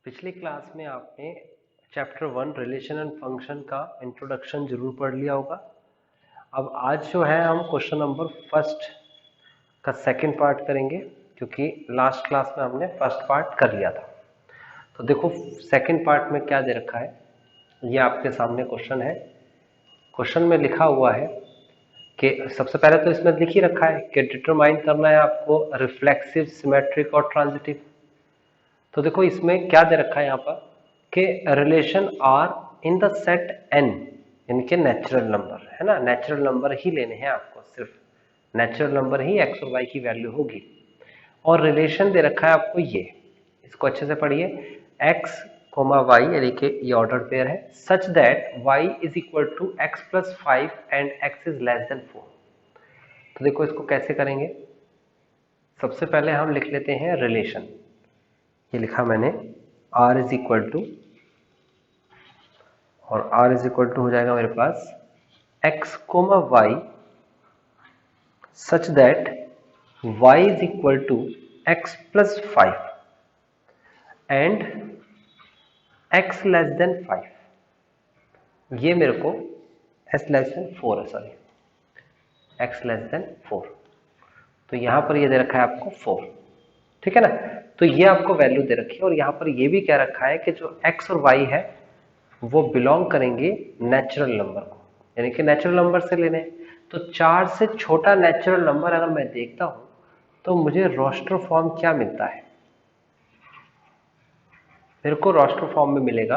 पिछली क्लास में आपने चैप्टर 1 रिलेशन एंड फंक्शन का इंट्रोडक्शन जरूर पढ़ लिया होगा। अब आज जो है हम क्वेश्चन नंबर फर्स्ट का सेकंड पार्ट करेंगे, क्योंकि लास्ट क्लास में हमने फर्स्ट पार्ट कर लिया था। तो देखो सेकंड पार्ट में क्या दे रखा है, ये आपके सामने क्वेश्चन है। क्वेश्चन में लिखा हुआ है कि सबसे पहले तो इसमें लिख ही रखा है कि डिटरमाइन करना है आपको रिफ्लेक्सिव, सिमेट्रिक और ट्रांजिटिव। तो देखो इसमें क्या दे रखा है यहाँ पर कि relation R in the set N, इनके नेचुरल नंबर है ना, नेचुरल नंबर ही लेने हैं आपको, सिर्फ नेचुरल नंबर ही एक्स और वाई की वैल्यू होगी। और रिलेशन दे रखा है आपको ये, इसको अच्छे से पढ़िए, एक्स कोमा वाई यानी कि ये ऑर्डर पेयर है, such that y is equal to x plus 5 and x is less than 4। तो देखो इसको कैसे करेंगे। सबसे पहले हम लिख लेते हैं रिलेशन, ये लिखा मैंने r इज इक्वल टू, और r इज इक्वल टू हो जाएगा मेरे पास x comma y such that y is equal to x plus 5 and x less than 5। ये मेरे को s लेस देन 4 है, सॉरी x लेस देन 4। तो यहां पर ये दे रखा है आपको 4, ठीक है ना। तो ये आपको वैल्यू दे रखी है, और यहां पर ये भी कह रखा है कि जो x और y है वो बिलोंग करेंगे नेचुरल नंबर को, यानी कि नेचुरल नंबर से लेने। तो 4 से छोटा नेचुरल नंबर अगर मैं देखता हूं तो मुझे रोस्टर फॉर्म क्या मिलता है, मेरे को रोस्टर फॉर्म में मिलेगा,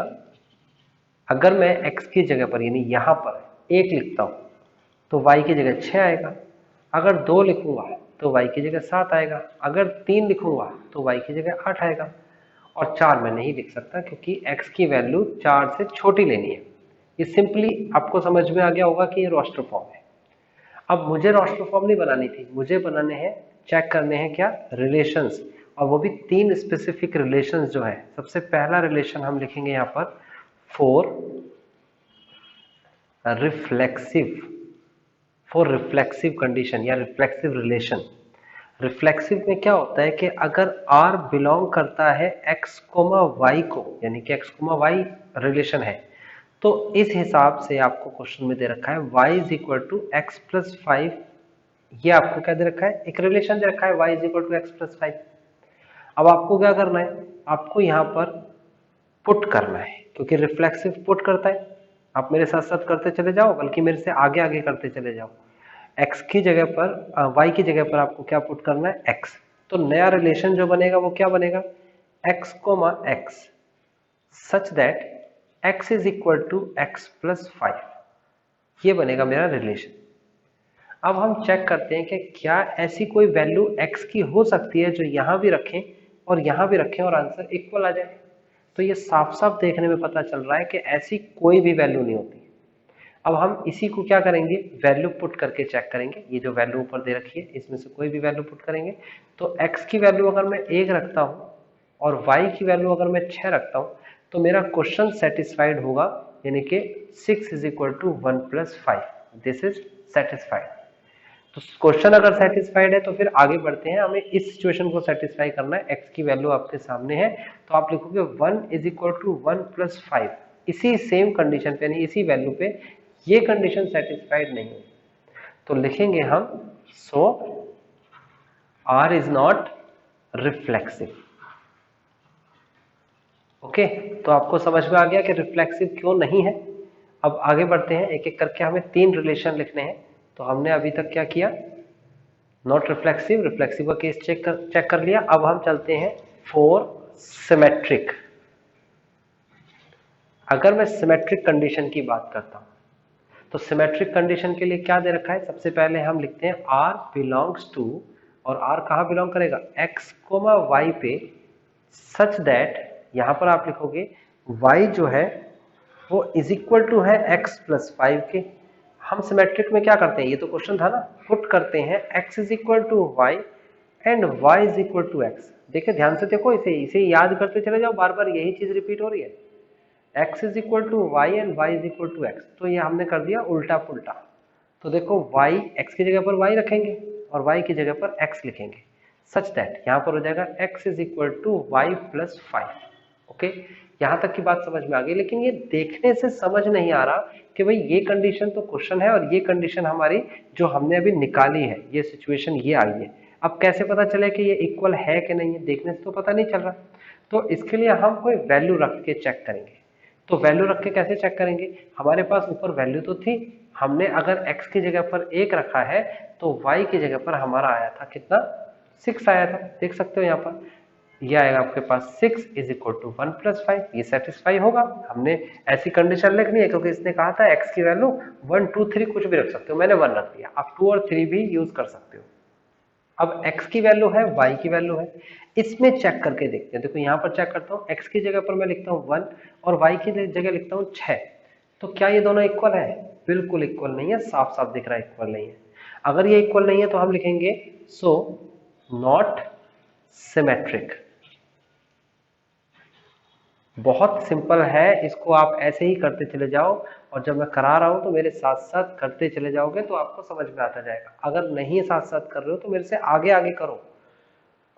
अगर मैं x की जगह पर यानी यहां पर 1 लिखता हूं तो y की जगह 6 आएगा, अगर 2 लिखूंगा तो y की जगह 7 आएगा, अगर 3 लिखूंगा तो y की जगह 8 आएगा, और 4 मैं नहीं लिख सकता क्योंकि x की वैल्यू 4 से छोटी लेनी है। ये सिंपली आपको समझ में आ गया होगा कि ये रोस्टर फॉर्म है। अब मुझे रोस्टर फॉर्म नहीं बनानी थी, मुझे बनाने हैं, चेक करने हैं क्या, रिलेशंस, और वो भी 3 स्पेसिफिक रिलेशंस जो है। सबसे पहला रिलेशन हम लिखेंगे यहाँ पर फॉर रिफ्लेक्सिव कंडीशन या रिफ्लेक्सिव रिलेशन। रिफ्लेक्सिव में क्या होता है कि अगर R बिलोंग करता है x कोमा वाई को, यानी कि x कोमा वाई रिलेशन है, तो इस हिसाब से आपको क्वेश्चन में दे रखा है y is equal to x plus 5। ये आपको क्या दे रखा है, एक रिलेशन दे रखा है y is equal to x plus 5। अब आपको क्या करना है, आपको यहाँ पर पुट करना है, क्योंकि रिफ्लेक्सिव पुट करता है। आप मेरे साथ साथ करते चले जाओ, बल्कि मेरे से आगे आगे करते चले जाओ। x की जगह पर y की जगह पर आपको क्या पुट करना है, x। तो नया रिलेशन जो बनेगा वो क्या बनेगा, x comma x such that x is equal to x plus 5। ये बनेगा मेरा रिलेशन। अब हम चेक करते हैं कि क्या ऐसी कोई वैल्यू x की हो सकती है जो यहां भी रखें और यहां भी रखें और आंसर इक्वल आ जाए। तो ये साफ साफ देखने में पता चल रहा है कि ऐसी कोई भी वैल्यू नहीं होती। अब हम इसी को क्या करेंगे, वैल्यू पुट करके चेक करेंगे। ये जो वैल्यू ऊपर दे रखी है इसमें से कोई भी वैल्यू पुट करेंगे, तो x की वैल्यू अगर मैं 1 रखता हूं और y की वैल्यू अगर मैं 6 रखता हूं तो मेरा क्वेश्चन सेटिस्फाइड होगा, यानी कि 6 is equal to 1 plus 5, this is satisfied. तो क्वेश्चन अगर सेटिस्फाइड है तो फिर आगे बढ़ते हैं, हमें इस सिचुएशन को सेटिस्फाई करना है। x की वैल्यू आपके सामने है, तो आप लिखोगे 1 इज इक्वल टू 1 प्लस 5, इसी सेम कंडीशन पे, यानी इसी वैल्यू पे ये कंडीशन सेटिस्फाइड नहीं है, तो लिखेंगे हम सो R is not reflexive. Okay, तो आपको समझ में आ गया कि रिफ्लेक्सिव क्यों नहीं है। अब आगे बढ़ते हैं, एक एक करके हमें 3 रिलेशन लिखने हैं। तो हमने अभी तक क्या किया, नॉट रिफ्लेक्सिव, रिफ्लेक्सिव का केस चेक कर लिया। अब हम चलते हैं फॉर सिमेट्रिक। अगर मैं सिमेट्रिक कंडीशन की बात करता हूं तो सिमेट्रिक कंडीशन के लिए क्या दे रखा है, सबसे पहले हम लिखते हैं R बिलोंग्स टू, और R कहां बिलोंग करेगा, x कोमा y पे, सच दैट, यहां पर आप लिखोगे y जो है वो इज इक्वल टू है x प्लस 5 के। हम सिमेट्रिक में क्या करते हैं, ये तो क्वेश्चन था ना, पुट करते हैं x is equal to y and y is equal to x. देखिए ध्यान से देखो, इसे इसे याद करते चले जाओ, बार बार यही चीज रिपीट हो रही है, x is equal to y and y is equal to x. तो ये हमने कर दिया उल्टा पुल्टा। तो देखो y, x की जगह पर y रखेंगे और y की जगह पर x लिखेंगे, सच दैट यहाँ पर हो जाएगा x is equal to y plus 5। Okay, यहाँ तक की बात समझ में आ गई। लेकिन ये देखने से समझ नहीं आ रहा कि भाई ये कंडीशन तो क्वेश्चन है और ये कंडीशन हमारी जो हमने अभी निकाली है, ये सिचुएशन ये आई है। अब कैसे पता चले कि ये इक्वल है कि नहीं है, देखने से तो पता नहीं चल रहा। तो इसके लिए हम कोई वैल्यू रख के चेक करेंगे। तो वैल्यू रख के कैसे चेक करेंगे, हमारे पास ऊपर वैल्यू तो थी, हमने अगर x की जगह पर 1 रखा है तो y की जगह पर हमारा आया था कितना, 6 आया था। देख सकते हो यहाँ पर ये आएगा आपके पास 6 इज इक्वल टू 1 प्लस 5, ये सेटिस्फाई होगा। हमने ऐसी कंडीशन लिखनी है क्योंकि इसने कहा था x की वैल्यू 1 2 3 कुछ भी रख सकते हो, मैंने 1 रख दिया, आप 2 और 3 भी यूज कर सकते हो। अब x की वैल्यू है, y की वैल्यू है, इसमें चेक करके देखते हैं। देखो यहाँ पर चेक करता हूँ, x की जगह पर मैं लिखता हूँ 1 और y की जगह लिखता हूँ 6, तो क्या ये दोनों इक्वल है? बिल्कुल इक्वल नहीं है, साफ साफ दिख रहा है इक्वल नहीं है। अगर ये इक्वल नहीं है तो हम लिखेंगे सो नॉट सिमेट्रिक। बहुत सिंपल है, इसको आप ऐसे ही करते चले जाओ और जब मैं करा रहा हूं तो मेरे साथ साथ करते चले जाओगे तो आपको समझ में आता जाएगा। अगर नहीं साथ साथ कर रहे हो तो मेरे से आगे आगे करो।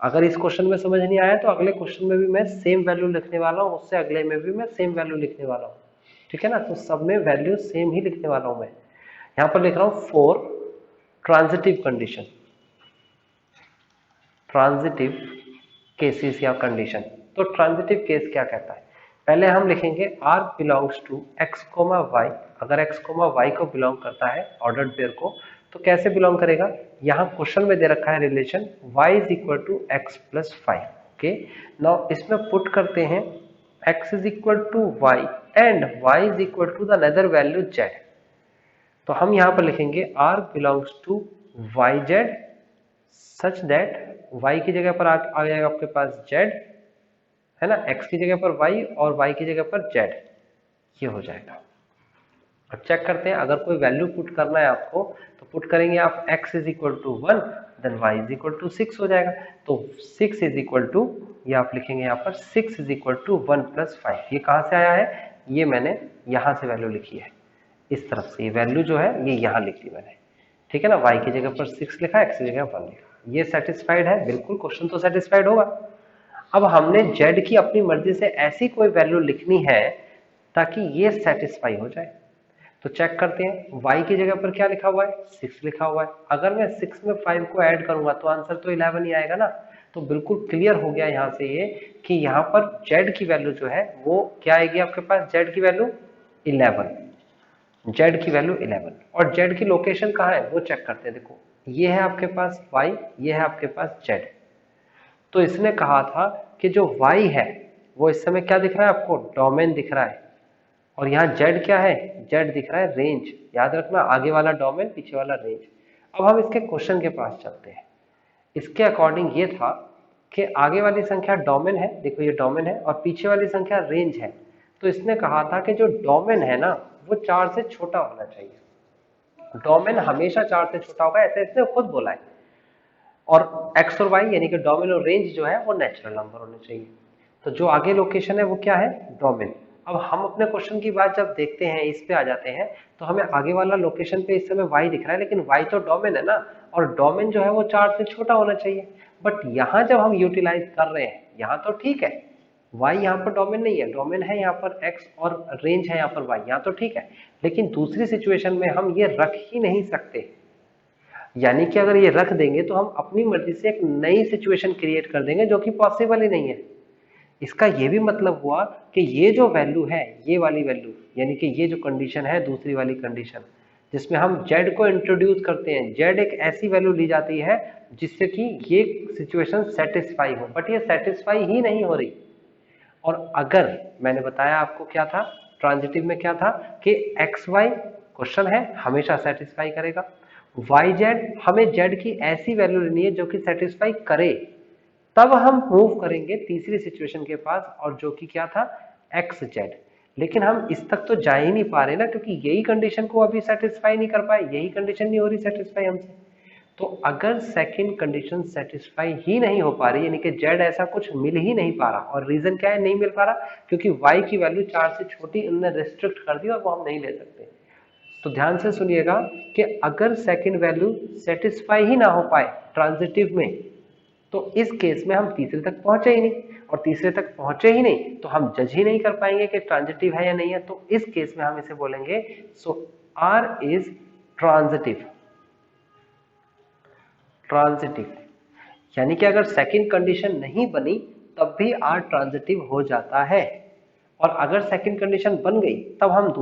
अगर इस क्वेश्चन में समझ नहीं आया तो अगले क्वेश्चन में भी मैं सेम वैल्यू लिखने वाला हूँ, उससे अगले में भी मैं सेम वैल्यू लिखने वाला हूँ, ठीक है ना। तो सब में वैल्यू सेम ही लिखने वाला हूँ मैं। यहाँ पर लिख रहा हूँ for transitive condition, transitive cases या कंडीशन। तो ट्रांजिटिव केस क्या कहता है, पहले हम लिखेंगे r belongs to x, y। अगर x, y को बिलोंग करता है ऑर्डर्ड पेयर को, तो कैसे बिलोंग करेगा, यहाँ क्वेश्चन में दे रखा है relation y is equal to x plus 5। Okay, now इसमें पुट करते हैं x is equal to y and y is equal to the another value z। तो हम यहाँ पर लिखेंगे r belongs to yz such that y की जगह पर आ जाएगा आपके पास z, है ना, x की जगह पर y और y की जगह पर z, ये हो जाएगा। अब चेक करते हैं, अगर कोई वैल्यू पुट करना है आपको तो पुट करेंगे आप x is equal to 1 then y is equal to 6 हो जाएगा। तो 6 इज इक्वल टू, ये आप लिखेंगे यहाँ पर 6 इज इक्वल टू 1 प्लस 5। ये कहाँ से आया है, ये मैंने यहाँ से वैल्यू लिखी है, इस तरफ से ये वैल्यू जो है ये यहाँ लिख दी मैंने, ठीक है ना। y की जगह पर 6 लिखा, x की जगह 1 लिखा, ये सेटिस्फाइड है, बिल्कुल क्वेश्चन तो सेटिस्फाइड होगा। अब हमने z की अपनी मर्जी से ऐसी कोई वैल्यू लिखनी है ताकि ये सेटिस्फाई हो जाए। तो चेक करते हैं, y की जगह पर क्या लिखा हुआ है, 6 लिखा हुआ है। अगर मैं 6 में 5 को ऐड करूंगा तो आंसर तो 11 ही आएगा ना। तो बिल्कुल क्लियर हो गया यहाँ से ये कि यहाँ पर z की वैल्यू जो है वो क्या आएगी आपके पास, z की वैल्यू 11, z की वैल्यू 11। और z की लोकेशन कहाँ है वो चेक करते हैं। देखो ये है आपके पास y, ये है आपके पास z। तो इसने कहा था कि जो y है वो इस समय क्या दिख रहा है आपको, डोमेन दिख रहा है, और यहाँ z क्या है, z दिख रहा है रेंज। याद रखना, आगे वाला डोमेन पीछे वाला रेंज। अब हम इसके क्वेश्चन के पास चलते हैं। इसके अकॉर्डिंग ये था कि आगे वाली संख्या डोमेन है, देखो ये डोमेन है, और पीछे वाली संख्या रेंज है। तो इसने कहा था कि जो डोमेन है ना वो 4 से छोटा होना चाहिए। डोमेन हमेशा 4 से छोटा होगा, ऐसे इसने खुद बोला है। और x और y यानी कि डोमेन और रेंज जो है वो नेचुरल नंबर होने चाहिए। तो जो आगे लोकेशन है वो क्या है, डोमेन। अब हम अपने क्वेश्चन की बात जब देखते हैं, इस पे आ जाते हैं, तो हमें आगे वाला लोकेशन पे इस समय y दिख रहा है, लेकिन y तो डोमेन है ना, और डोमेन जो है वो 4 से छोटा होना चाहिए। बट यहाँ जब हम यूटिलाइज कर रहे हैं, यहाँ तो ठीक है, y यहाँ पर डोमेन नहीं है, डोमेन है यहाँ पर x और रेंज है यहाँ पर y, यहाँ तो ठीक है। लेकिन दूसरी सिचुएशन में हम ये रख ही नहीं सकते, यानी कि अगर ये रख देंगे तो हम अपनी मर्जी से एक नई सिचुएशन क्रिएट कर देंगे जो कि पॉसिबल ही नहीं है। इसका ये भी मतलब हुआ कि ये जो वैल्यू है, ये वाली वैल्यू, यानी कि ये जो कंडीशन है दूसरी वाली कंडीशन जिसमें हम z को इंट्रोड्यूस करते हैं, z एक ऐसी वैल्यू ली जाती है जिससे कि ये सिचुएशन सेटिस्फाई हो, बट ये सेटिस्फाई ही नहीं हो रही। और अगर मैंने बताया आपको क्या था, ट्रांजिटिव में क्या था कि एक्स वाई क्वेश्चन है हमेशा सेटिस्फाई करेगा, वाई जेड हमें जेड की ऐसी वैल्यू लेनी है जो कि सेटिस्फाई करे, तब हम मूव करेंगे तीसरी सिचुएशन के पास, और जो कि क्या था, एक्स जेड। लेकिन हम इस तक तो जा ही नहीं पा रहे ना, क्योंकि यही कंडीशन को अभी सेटिस्फाई नहीं कर पाए, यही कंडीशन नहीं हो रही सेटिस्फाई हमसे। तो अगर सेकंड कंडीशन सेटिस्फाई ही नहीं हो पा रही, यानी कि जेड ऐसा कुछ मिल ही नहीं पा रहा, और रीजन क्या है नहीं मिल पा रहा, क्योंकि वाई की वैल्यू 4 से छोटी इन्होंने रिस्ट्रिक्ट कर दी और वो हम नहीं ले सकते। तो ध्यान से सुनिएगा कि अगर सेकंड वैल्यू सेटिस्फाई ही ना हो पाए ट्रांजिटिव में, तो इस केस में हम तीसरे तक पहुंचे ही नहीं। और तीसरे तक पहुंचे ही नहीं तो हम जज ही नहीं कर पाएंगे कि ट्रांजिटिव है या नहीं है। तो इस केस में हम इसे बोलेंगे सो आर इज ट्रांजिटिव। ट्रांजिटिव यानी कि अगर सेकंड कंडीशन नहीं बनी तब भी आर ट्रांजिटिव हो जाता है, और अगर सेकंड कंडीशन बन गई तब हम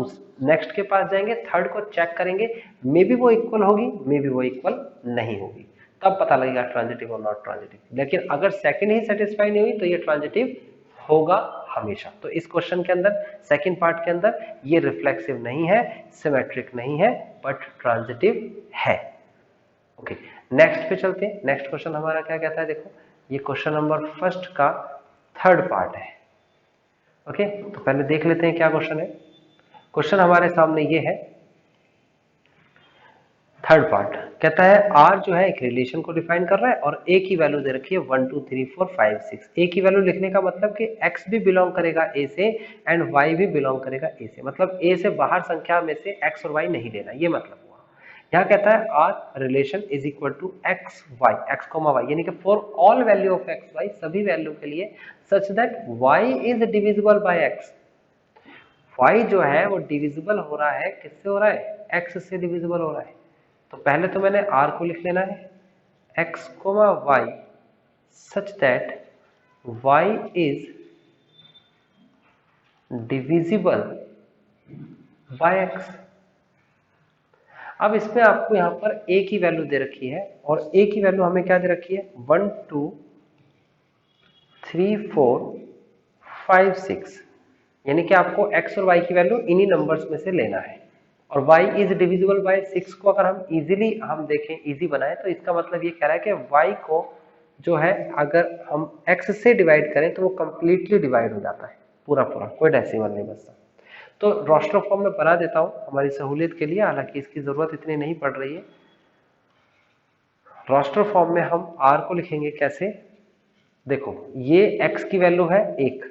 नेक्स्ट के पास जाएंगे, थर्ड को चेक करेंगे, मे बी वो इक्वल होगी, मे बी वो इक्वल नहीं होगी, तब पता लगेगा ट्रांजिटिव और नॉट ट्रांजिटिव। लेकिन अगर सेकंड ही सेटिस्फाई नहीं हुई तो ये ट्रांजिटिव होगा हमेशा। तो इस क्वेश्चन के अंदर सेकंड पार्ट के अंदर ये रिफ्लेक्सिव नहीं है, सिमेट्रिक नहीं है, बट ट्रांजिटिव है। ओके, नेक्स्ट पे चलते हैं। नेक्स्ट क्वेश्चन हमारा क्या कहता है, देखो ये क्वेश्चन नंबर फर्स्ट का थर्ड पार्ट है। ओके, तो पहले देख लेते हैं क्या क्वेश्चन है। क्वेश्चन हमारे सामने ये है, थर्ड पार्ट कहता है आर जो है एक रिलेशन को डिफाइन कर रहा है और ए की वैल्यू दे रखी है 1 2 3 4 5 6। ए की वैल्यू लिखने का मतलब कि एक्स भी बिलोंग करेगा ए से एंड वाई भी बिलोंग करेगा ए से, मतलब ए से बाहर संख्या में से एक्स और वाई नहीं लेना, ये मतलब हुआ। यहाँ कहता है R relation is equal to x y, x comma y, यानी कि for all value of x y, सभी वैल्यू के लिए, such that y is divisible by x. Y जो है वो डिविजिबल हो रहा है, किससे हो रहा है, एक्स से डिविजिबल हो रहा है। तो पहले तो मैंने आर को लिख लेना है x comma y such that y is divisible by x. अब इसमें आपको यहाँ पर a की वैल्यू दे रखी है और a की वैल्यू हमें क्या दे रखी है 1 2 3 4 5 6, यानी कि आपको x और y की वैल्यू इन्हीं नंबर्स में से लेना है। और y इज डिविजिबल बाय 6 को अगर हम इजीली हम देखें, इजी बनाए, तो इसका मतलब ये कह रहा है कि y को जो है अगर हम x से डिवाइड करें तो वो कंप्लीटली डिवाइड हो जाता है, पूरा पूरा, कोई डेसिमल नहीं बचता। तो रोस्टर फॉर्म में बना देता हूं हमारी सहूलियत के लिए, हालांकि इसकी जरूरत इतनी नहीं पड़ रही है। रोस्टर फॉर्म में हम r को लिखेंगे कैसे, देखो ये x की वैल्यू है 1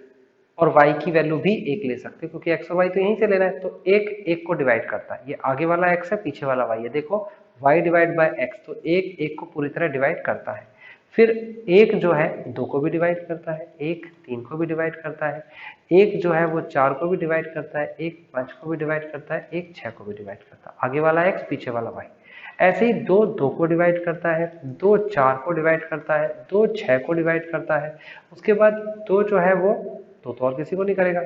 और y की वैल्यू भी 1 ले सकते हैं क्योंकि x और y तो यहीं से लेना है। तो 1 1 को डिवाइड करता है, ये आगे वाला x है, पीछे वाला y है, देखो y डिवाइड बाय x, तो 1 1 को पूरी तरह डिवाइड करता है। फिर एक जो है 2 को भी डिवाइड करता है, एक 3 को भी डिवाइड करता है, एक जो है वो 4 को भी डिवाइड करता है, एक 5 को भी डिवाइड करता है, एक 6 को भी डिवाइड करता है, आगे वाला x पीछे वाला y। ऐसे ही 2 2 को डिवाइड करता है, 2 4 को डिवाइड करता है, 2 6 को डिवाइड करता है, उसके बाद 2 जो है वो 2 तो और किसी को नहीं करेगा।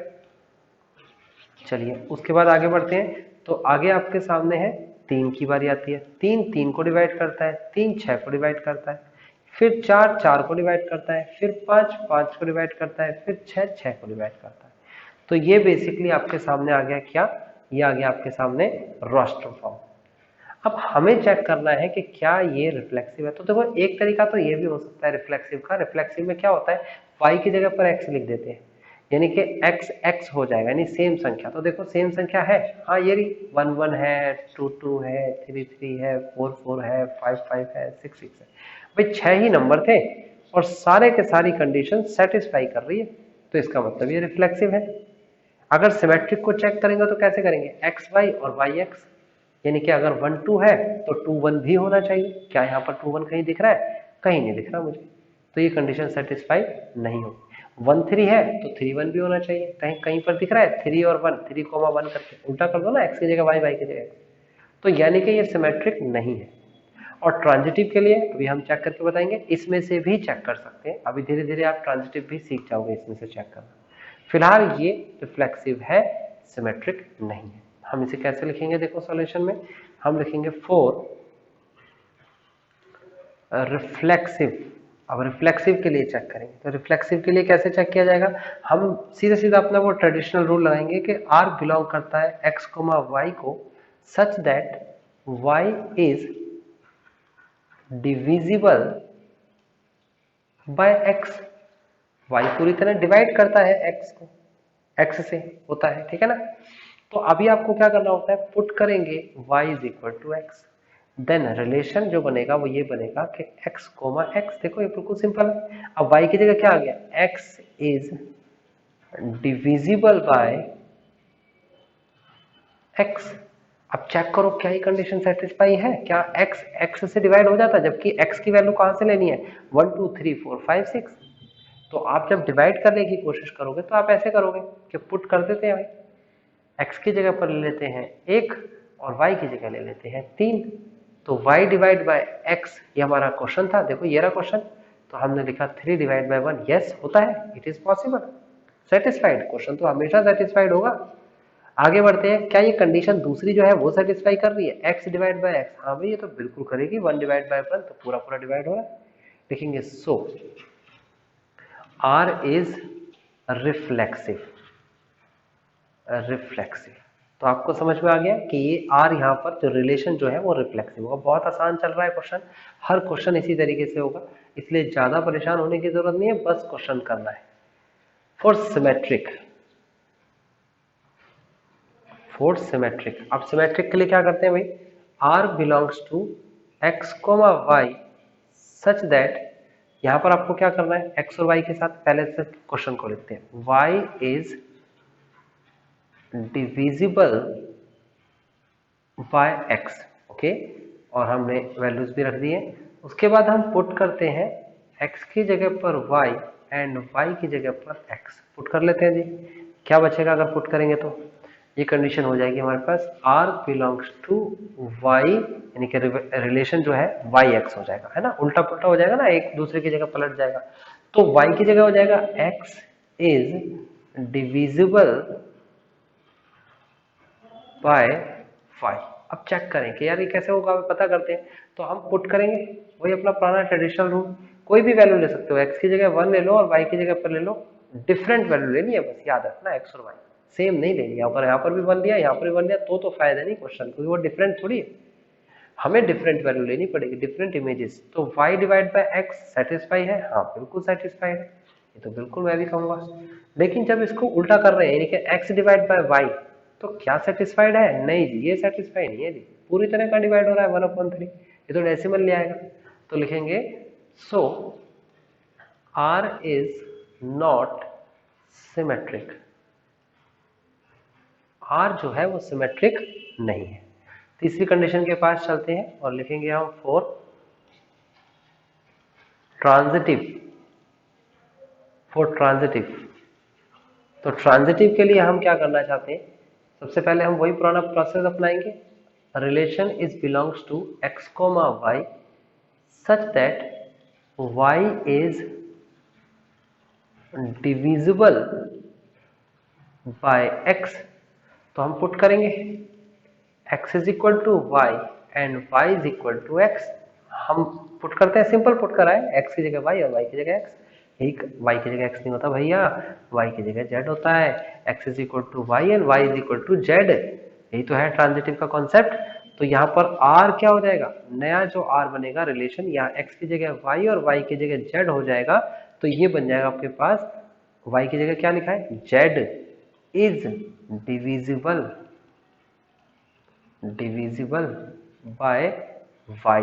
चलिए उसके बाद आगे बढ़ते हैं, तो आगे आपके सामने है 3 की बारी आती है, 3 3 को डिवाइड करता है, 3 6 को डिवाइड करता है, फिर 4 4 को डिवाइड करता है, फिर 5 5 को डिवाइड करता है, फिर 6 6 को डिवाइड करता है। तो ये बेसिकली आपके सामने आ गया क्या, ये आ गया आपके सामने रोस्टर फॉर्म। अब हमें चेक करना है कि क्या ये रिफ्लेक्सिव है। तो देखो एक तरीका तो ये भी हो सकता है रिफ्लेक्सिव का। रिफ्लेक्सिव में क्या होता है, y की जगह पर x लिख देते हैं, यानी कि x x हो जाएगा, यानी सेम संख्या। तो देखो सेम संख्या है, हाँ ये 1 1 है, 2 2 है, 3 3 है, 4 4 है, 5 5 है, 6 6 है। भाई 6 ही नंबर थे और सारे के सारी कंडीशन सेटिस्फाई कर रही है, तो इसका मतलब ये रिफ्लेक्सिव है। अगर सिमेट्रिक को चेक करेंगे तो कैसे करेंगे, एक्स वाई और वाई एक्स, यानी कि अगर 1 2 है तो 2 1 भी होना चाहिए। क्या यहाँ पर 2 1 कहीं दिख रहा है, कहीं नहीं दिख रहा मुझे, तो ये कंडीशन सेटिस्फाई नहीं होगी। 1 3 है तो 3 1 भी होना चाहिए, कहीं कहीं पर दिख रहा है 3 और 1, 3 1 करके उल्टा कर दो ना, एक्स की जगह वाई, वाई की जगह, तो यानी कि ये सिमेट्रिक नहीं है। और ट्रांजिटिव के लिए अभी हम चेक करके बताएंगे, इसमें से भी चेक कर सकते हैं, अभी धीरे धीरे आप ट्रांजिटिव भी सीख जाओगे इसमें से चेक करना। फिलहाल ये रिफ्लेक्सिव है, सिमेट्रिक नहीं है। हम इसे कैसे लिखेंगे, देखो सॉल्यूशन में हम लिखेंगे फॉर रिफ्लेक्सिव। अब रिफ्लेक्सिव के लिए चेक करेंगे, तो रिफ्लेक्सिव के लिए कैसे चेक किया जाएगा, हम सीधा सीधा अपना वो ट्रेडिशनल रूल लगाएंगे कि r बिलोंग करता है x, y को सच that y is divisible by x। y पूरी तरह डिवाइड करता है x को, x से होता है, ठीक है ना। तो अभी आपको क्या करना होता है, पुट करेंगे y is equal to x, then relation जो बनेगा वो ये बनेगा कि x कोमा x। देखो ये बिल्कुल सिंपल है। अब y की जगह क्या आ गया, x is divisible by x। अब चेक करो क्या ही कंडीशन सेटिस्फाई है, क्या x से डिवाइड हो जाता है, जबकि x की वैल्यू कहां से लेनी है, 1 2 3 4 5 6, तो आप जब डिवाइड करने की कोशिश करोगे तो आप ऐसे करोगे कि पुट कर देते हैं भाई, x की जगह पर ले लेते हैं 1 और y की जगह ले लेते हैं 3। तो y डिवाइड बाय x ये हमारा क्वेश्चन था, देखो ये रहा क्वेश्चन। तो हमने लिखा 3 डिवाइड बाय 1, यस होता है, it is possible, satisfied. Question तो हमेशा सेटिस्फाइड होगा। आगे बढ़ते हैं, क्या ये कंडीशन दूसरी जो है वो सेटिस्फाई कर रही है, x डिवाइड बाय x? हाँ भाई ये तो बिल्कुल करेगी, 1 डिवाइड बाय 1 तो पूरा पूरा डिवाइड हो रहा है। लिखेंगे so R is reflexive. Reflexive, तो आपको समझ में आ गया कि ये R यहाँ पर जो रिलेशन जो है वो रिफ्लेक्सिव होगा। बहुत आसान चल रहा है क्वेश्चन, हर क्वेश्चन इसी तरीके से होगा, इसलिए ज्यादा परेशान होने की जरूरत नहीं है, बस क्वेश्चन करना है। फॉर सिमेट्रिक, फॉर सिमेट्रिक, अब सिमेट्रिक के लिए क्या करते हैं भाई, R belongs to x, y such that, यहां पर आपको क्या करना है, x और y के साथ पहले से क्वेश्चन को लिखते हैं, y is divisible by x, okay, और हमने वैल्यूज भी रख दिए। उसके बाद हम पुट करते हैं x की जगह पर y एंड y की जगह पर x, पुट कर लेते हैं जी। क्या बचेगा अगर पुट करेंगे तो, ये कंडीशन हो जाएगी हमारे पास R बिलोंग्स टू y, यानी कि रिलेशन जो है yx हो जाएगा, है ना, उल्टा पुल्टा हो जाएगा ना, एक दूसरे की जगह पलट जाएगा। तो y की जगह हो जाएगा x इज डिविजिबल बाय 5। अब चेक करें कि यार ये कैसे होगा, पता करते हैं। तो हम पुट करेंगे वही अपना पुराना ट्रेडिशनल रूल, कोई भी वैल्यू ले सकते हो, x की जगह 1 ले लो और y की जगह पर ले लो, डिफरेंट वैल्यू लेनी है, बस याद रखना x और y सेम नहीं लेनी है। अगर यहाँ पर भी 1 लिया, यहाँ पर भी 1 लिया तो फायदा नहीं क्वेश्चन, क्योंकि वो डिफरेंट थोड़ी है, हमें डिफरेंट वैल्यू लेनी पड़ेगी, डिफरेंट इमेजेस। तो y divide by x satisfy है, हाँ बिल्कुल सेटिस्फाइड है, ये तो बिल्कुल मैं भी कहूंगा। लेकिन जब इसको उल्टा कर रहे हैं, यानी कि x डिवाइड बाय y, तो क्या सेटिस्फाइड है, नहीं जी ये सेटिस्फाई नहीं है जी, पूरी तरह का डिवाइड हो रहा है 1/3, ये तो डेसिमल ले आएगा। तो लिखेंगे so R is not symmetric, R जो है वो सिमेट्रिक नहीं है। तीसरी कंडीशन के पास चलते हैं और लिखेंगे हम फॉर ट्रांजिटिव, फॉर ट्रांजिटिव। तो ट्रांजिटिव के लिए हम क्या करना चाहते हैं, सबसे पहले हम वही पुराना प्रोसेस अपनाएंगे, relation is belongs to x, y such that y is divisible by x। तो हम पुट करेंगे x is equal to y and y is equal to x। हम पुट करते हैं, सिंपल पुट कराए, x की जगह y और y की जगह x। एक y की जगह x नहीं होता भैया, y की जगह z होता है, x is equal to y and y is equal to z, यही तो है ट्रांजिटिव का कॉन्सेप्ट। तो यहाँ पर r क्या हो जाएगा, नया जो r बनेगा रिलेशन, यहाँ x की जगह y और y की जगह z हो जाएगा। तो ये बन जाएगा आपके पास, y की जगह क्या लिखा है, z is divisible bye y।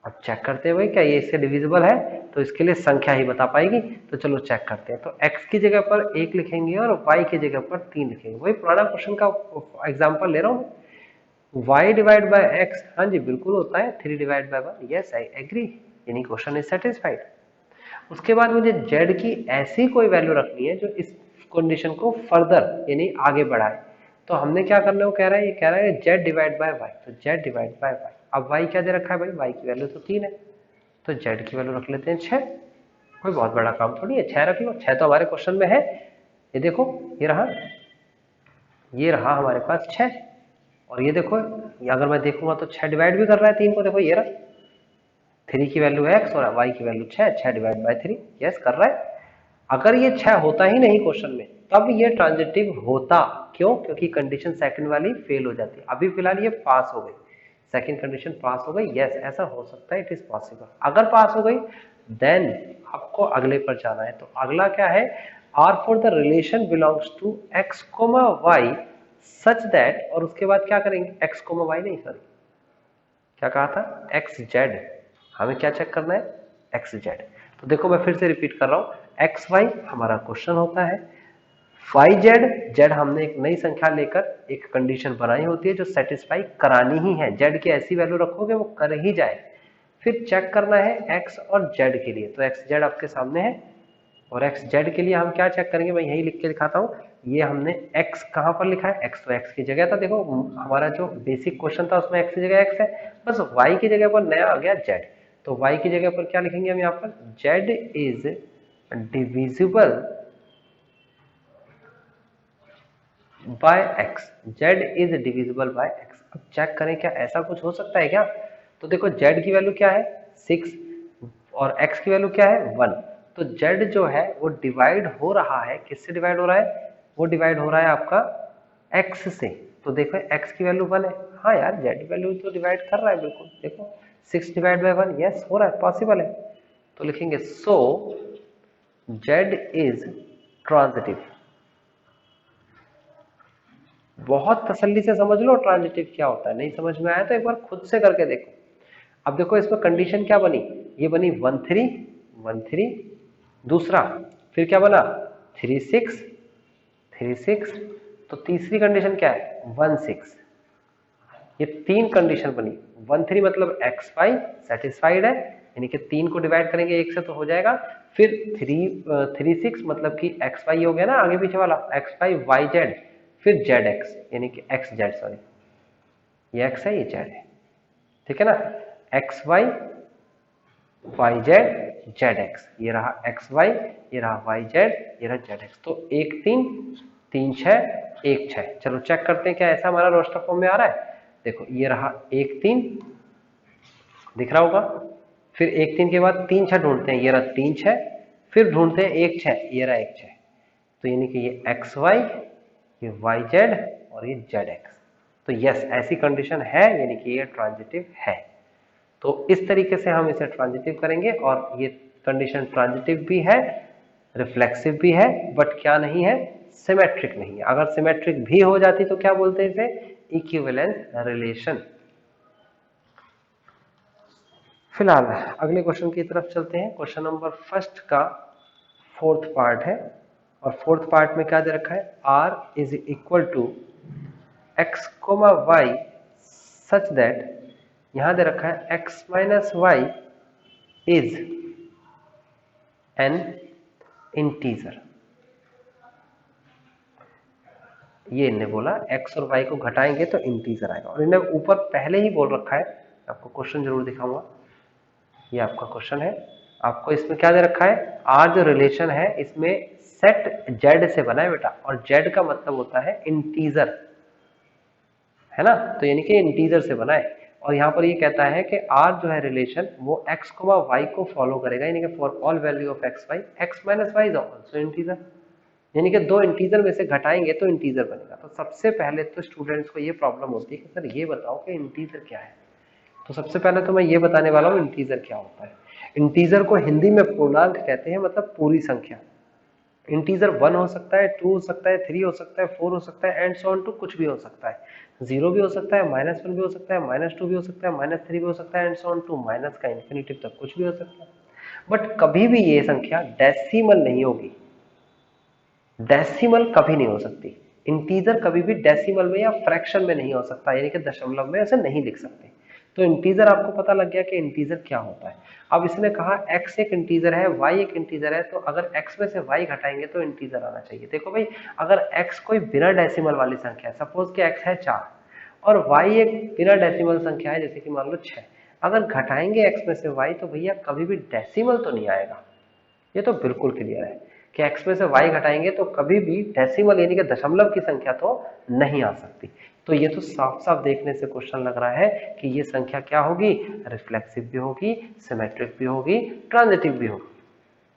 अब चेक करते हैं भाई क्या ये इससे डिविजिबल है, तो इसके लिए संख्या ही बता पाएगी। तो चलो चेक करते हैं। तो x की जगह पर 1 लिखेंगे और y की जगह पर 3 लिखेंगे, वही पुराना क्वेश्चन का एग्जांपल ले रहा हूँ। y डिवाइड बाय x, हाँ जी बिल्कुल होता है 3 divide by 1, yes I agree, यानी क्वेश्चन इज सेटिस्फाइड। उसके बाद मुझे z की ऐसी कोई वैल्यू रखनी है जो इस कंडीशन को फर्दर यानी आगे बढ़ाए। तो हमने क्या करना है, वो कह रहा है, ये कह रहा है z डिवाइड बाय y, तो z डिवाइड बाय y। अब y क्या दे रखा है भाई, y की वैल्यू तो 3 है, तो z की वैल्यू रख लेते हैं 6। कोई बहुत बड़ा काम थोड़ी है, 6 रख लो, 6 तो हमारे क्वेश्चन में है। ये देखो ये रहा हमारे पास 6, और ये देखो ये अगर मैं देखूंगा तो 6 डिवाइड भी कर रहा है 3 को, देखो ये रहा 3 की वैल्यू x और y की वैल्यू 6, 6 डिवाइड बाय 3, यस कर रहा है। अगर ये 6 होता ही नहीं क्वेश्चन में, तब ये ट्रांजिटिव होता, क्यों, क्योंकि कंडीशन सेकंड वाली फेल हो जाती है। अभी फिलहाल ये पास हो गई, सेकंड कंडीशन पास हो गई, यस ऐसा हो सकता है, इट इज पॉसिबल। अगर पास हो गई देन आपको अगले पर जाना है। तो अगला क्या है, R for the relation belongs to x, y such that, और उसके बाद क्या करेंगे, x, y नहीं सॉरी क्या कहा था, x, z। हमें क्या चेक करना है, x, z। तो देखो मैं फिर से रिपीट कर रहा हूं, x, y हमारा क्वेश्चन होता है, y, z हमने एक नई संख्या लेकर एक कंडीशन बनाई होती है जो सेटिस्फाई करानी ही है, z की ऐसी वैल्यू रखोगे वो कर ही जाए। फिर चेक करना है x और z के लिए, तो x, z आपके सामने है, और एक्स जेड के लिए हम क्या चेक करेंगे, मैं यही लिख के दिखाता हूँ। ये हमने एक्स कहाँ पर लिखा है, एक्स तो एक्स की जगह था। देखो हमारा जो बेसिक क्वेश्चन था उसमें एक्स की जगह एक्स है, बस वाई की जगह पर नया आ गया जेड। तो वाई की जगह पर क्या लिखेंगे हम यहाँ पर, Z is divisible by x, Z is divisible by x. अब चेक करें क्या ऐसा कुछ हो सकता है क्या। तो देखो जेड की वैल्यू क्या है 6 और एक्स की वैल्यू क्या है 1। तो जेड जो है वो डिवाइड हो रहा है, किससे डिवाइड हो रहा है, वो डिवाइड हो रहा है आपका एक्स से। तो देखो एक्स की वैल्यू 1 है, हाँ यार जेड वैल्यू तो डिवाइड कर रहा है बिल्कुल। देखो 6 डिवाइड बाय 1, यस हो रहा है, पॉसिबल है। तो लिखेंगे सो जेड इज ट्रांजिटिव। बहुत तसल्ली से समझ लो ट्रांजिटिव क्या होता है, नहीं समझ में आया तो एक बार खुद से करके देखो। अब देखो इसमें कंडीशन क्या बनी, ये बनी 1 3 1 3, दूसरा फिर क्या बना 3 6 3 6, तो तीसरी कंडीशन क्या है 1 6। ये तीन कंडीशन बनी। 1 3 मतलब एक्स वाई सेटिस्फाइड है, यानी कि 3 को डिवाइड करेंगे 1 से तो हो जाएगा। फिर 3 6 मतलब कि एक्स वाई हो गया ना, आगे पीछे वाला एक्स वाई वाई जेड, फिर जेड एक्स यानी कि एक्स जेड, सॉरी ये एक्स है ये जेड है, ठीक है ना। X y y z z x, ये रहा एक्स वाई, ये रहा वाई जेड, ये रहा जेड एक्स। तो 1 3 3 6 1 6। चलो चेक करते हैं क्या ऐसा हमारा रोस्टर फॉर्म में आ रहा है। देखो ये रहा 1 3 दिख रहा होगा, फिर 1 3 के बाद 3 6 ढूंढते हैं, ये रहा 3 6, फिर ढूंढते हैं 1 6, ये रहा 1 6। तो यानी कि ये एक्स वाई, ये वाई जेड और ये जेड एक्स। तो यस ऐसी कंडीशन है, यानी कि ये ट्रांजिटिव है। तो इस तरीके से हम इसे ट्रांजिटिव करेंगे, और ये कंडीशन ट्रांजिटिव भी है, रिफ्लेक्सिव भी है, बट क्या नहीं है, सिमेट्रिक नहीं है। अगर सिमेट्रिक भी हो जाती तो क्या बोलते हैं इसे, इक्विवेलेंट रिलेशन। फिलहाल अगले क्वेश्चन की तरफ चलते हैं। क्वेश्चन नंबर फर्स्ट का फोर्थ पार्ट है, और फोर्थ पार्ट में क्या दे रखा है, R is equal to x comma y such that, यहां दे रखा है x minus y is an integer. ये इन्हें बोला एक्स और वाई को घटाएंगे तो इंटीजर आएगा, और इन्हें ऊपर पहले ही बोल रखा है, आपको क्वेश्चन जरूर दिखाऊंगा। ये आपका क्वेश्चन है, आपको इसमें क्या दे रखा है, आर जो रिलेशन है इसमें सेट जेड से बना है बेटा, और जेड का मतलब होता है इंटीजर, है ना। तो यानी कि इंटीजर से बना है, और यहाँ पर ये कहता है कि आर जो है रिलेशन वो एक्स कोमा वाई को फॉलो करेगा, यानी कि for all value of x y x minus y is also integer, यानी कि दो इंटीजर में से घटाएंगे तो इंटीजर बनेगा। तो सबसे पहले तो स्टूडेंट्स को ये प्रॉब्लम होती है कि सर ये बताओ कि इंटीजर क्या है। तो सबसे पहले तो मैं ये बताने वाला हूँ इंटीजर क्या होता है। इंटीजर को हिंदी में पूर्णांक कहते हैं, मतलब पूरी संख्या। इंटीजर 1 हो सकता है, 2 हो सकता है, 3 हो सकता है, 4 हो सकता है, एंड सो ऑन टू कुछ भी हो सकता है। 0 भी हो सकता है, -1 भी हो सकता है, -2 भी हो सकता है, -3 भी हो सकता है, and so on to minus का इंफिनिटिव तक कुछ भी हो सकता है। बट कभी भी ये संख्या डेसिमल नहीं होगी, डेसिमल कभी नहीं हो सकती। इंटीजर कभी भी डेसिमल में या फ्रैक्शन में नहीं हो सकता, यानी कि दशमलव में ऐसे नहीं लिख सकते। तो इंटीजर आपको पता लग गया कि इंटीजर क्या होता है। अब इसने कहा x एक इंटीजर है, y एक इंटीजर है, तो अगर x में से y घटाएंगे तो इंटीजर आना चाहिए। देखो भाई, अगर x कोई बिना डेसिमल वाली संख्या है, सपोज कि x है 4 और y एक बिना डेसिमल संख्या है जैसे कि मान लो 6, अगर घटाएंगे x में से y तो भैया कभी भी डेसिमल तो नहीं आएगा। ये तो बिल्कुल क्लियर है कि x में से y घटाएंगे तो कभी भी डेसिमल यानी कि दशमलव की संख्या तो नहीं आ सकती। तो ये तो साफ साफ देखने से क्वेश्चन लग रहा है कि ये संख्या क्या होगी, रिफ्लेक्सिव भी होगी, सिमेट्रिक भी होगी, ट्रांजिटिव भी होगी।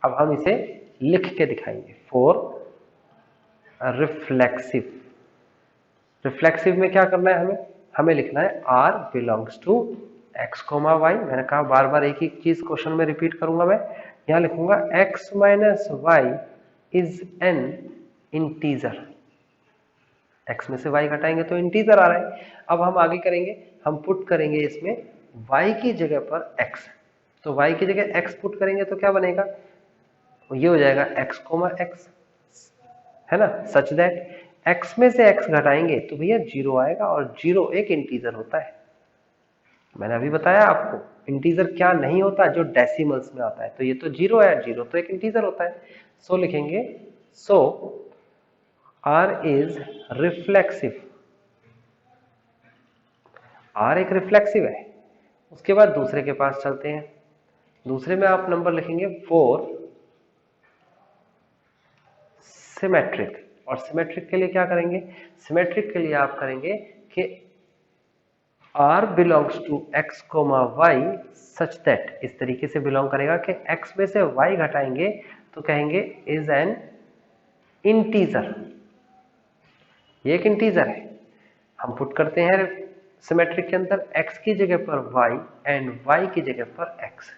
अब हम इसे लिख के दिखाएंगे। फॉर रिफ्लेक्सिव, रिफ्लेक्सिव में क्या करना है, हमें हमें लिखना है r belongs to x comma y. मैंने कहा बार बार एक ही चीज क्वेश्चन में रिपीट करूंगा, मैं यहां लिखूंगा x minus y is an integer. x में से y घटाएंगे तो इंटीजर आ रहा है। अब हम आगे करेंगे, हम पुट करेंगे इसमें y की जगह पर x। तो y की जगह x पुट करेंगे तो क्या बनेगा, ये हो जाएगा x कोमा x, है ना। सच दैट x में से x घटाएंगे तो भैया 0 आएगा, और 0 एक इंटीजर होता है। मैंने अभी बताया आपको इंटीजर क्या नहीं होता, जो डेसिमल्स में आता है। तो ये तो 0 है, 0 तो एक इंटीजर होता है। सो लिखेंगे so R is reflexive, R एक रिफ्लेक्सिव है। उसके बाद दूसरे के पास चलते हैं। दूसरे में आप नंबर लिखेंगे 4 सिमेट्रिक, और सिमेट्रिक के लिए क्या करेंगे, सिमेट्रिक के लिए आप करेंगे कि R belongs to x, y such that, इस तरीके से बिलोंग करेगा कि x में से y घटाएंगे तो कहेंगे इज एन इंटीजर, ये एक इंटीजर है। हम पुट करते हैं सिमेट्रिक के अंदर x की जगह पर y एंड y की जगह पर x,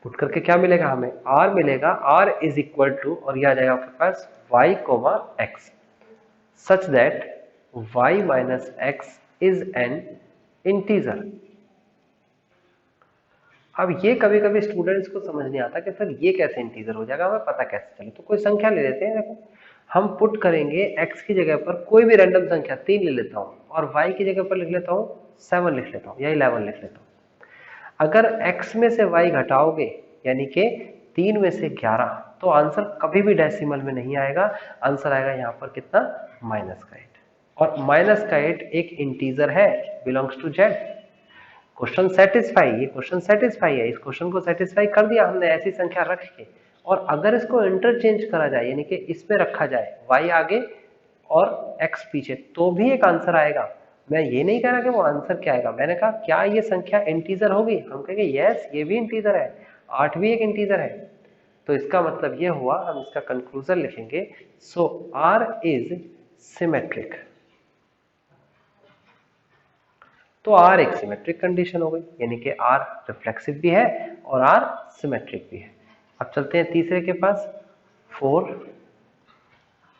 पुट करके क्या मिलेगा हमें, r मिलेगा, r इज इक्वल टू, और यह आ जाएगा आपके पास y comma x such that y minus x is an integer. अब ये कभी कभी स्टूडेंट्स को समझ नहीं आता कि सर ये कैसे इंटीजर हो जाएगा, हमें पता कैसे चले। तो कोई संख्या ले लेते हैं, देखो हम पुट करेंगे x की जगह पर कोई भी रैंडम संख्या 3 ले लेता हूं, और y की जगह पर लिख लेता हूं 7 लिख लेता हूं या 11 लिख लेता हूं। अगर x में से y घटाओगे यानी कि 3 में से 11, तो आंसर कभी भी डेसिमल में नहीं आएगा, आंसर आएगा यहाँ पर कितना, -8। और -8 एक इंटीजर है, belongs to z। Question satisfy, ये क्वेश्चन सेटिस्फाई है, इस क्वेश्चन को सेटिस्फाई कर दिया हमने ऐसी संख्या रख के। और अगर इसको इंटरचेंज करा जाए यानी कि इसमें रखा जाए y आगे और x पीछे, तो भी एक आंसर आएगा। मैं ये नहीं कह रहा कि वो आंसर क्या आएगा, मैंने कहा क्या ये संख्या इंटीजर होगी, हम कहेंगे यस ये भी इंटीजर है, 8 भी एक इंटीजर है। तो इसका मतलब ये हुआ, हम इसका कंक्लूजन लिखेंगे सो R इज सिमेट्रिक। तो R एक सिमेट्रिक कंडीशन हो गई, यानी कि R रिफ्लेक्सिव भी है और R सिमेट्रिक भी है। अब चलते हैं तीसरे के पास, 4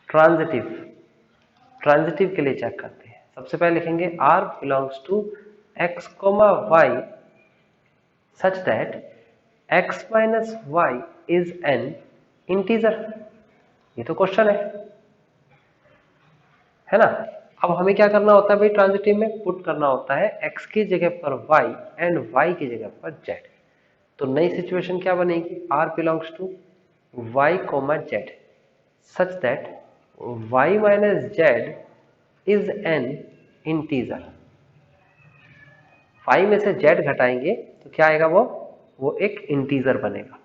ट्रांजिटिव। ट्रांजिटिव के लिए चेक करते हैं। सबसे पहले लिखेंगे R belongs to x, y such that x minus y is an integer. ये तो क्वेश्चन है ना। अब हमें क्या करना होता है भाई, ट्रांजिटिव में पुट करना होता है x की जगह पर y एंड y की जगह पर z। तो नई सिचुएशन क्या बनेगी, r belongs to y comma z such that y minus z is an integer. y में से z घटाएंगे तो क्या आएगा, वो एक इंटीजर बनेगा।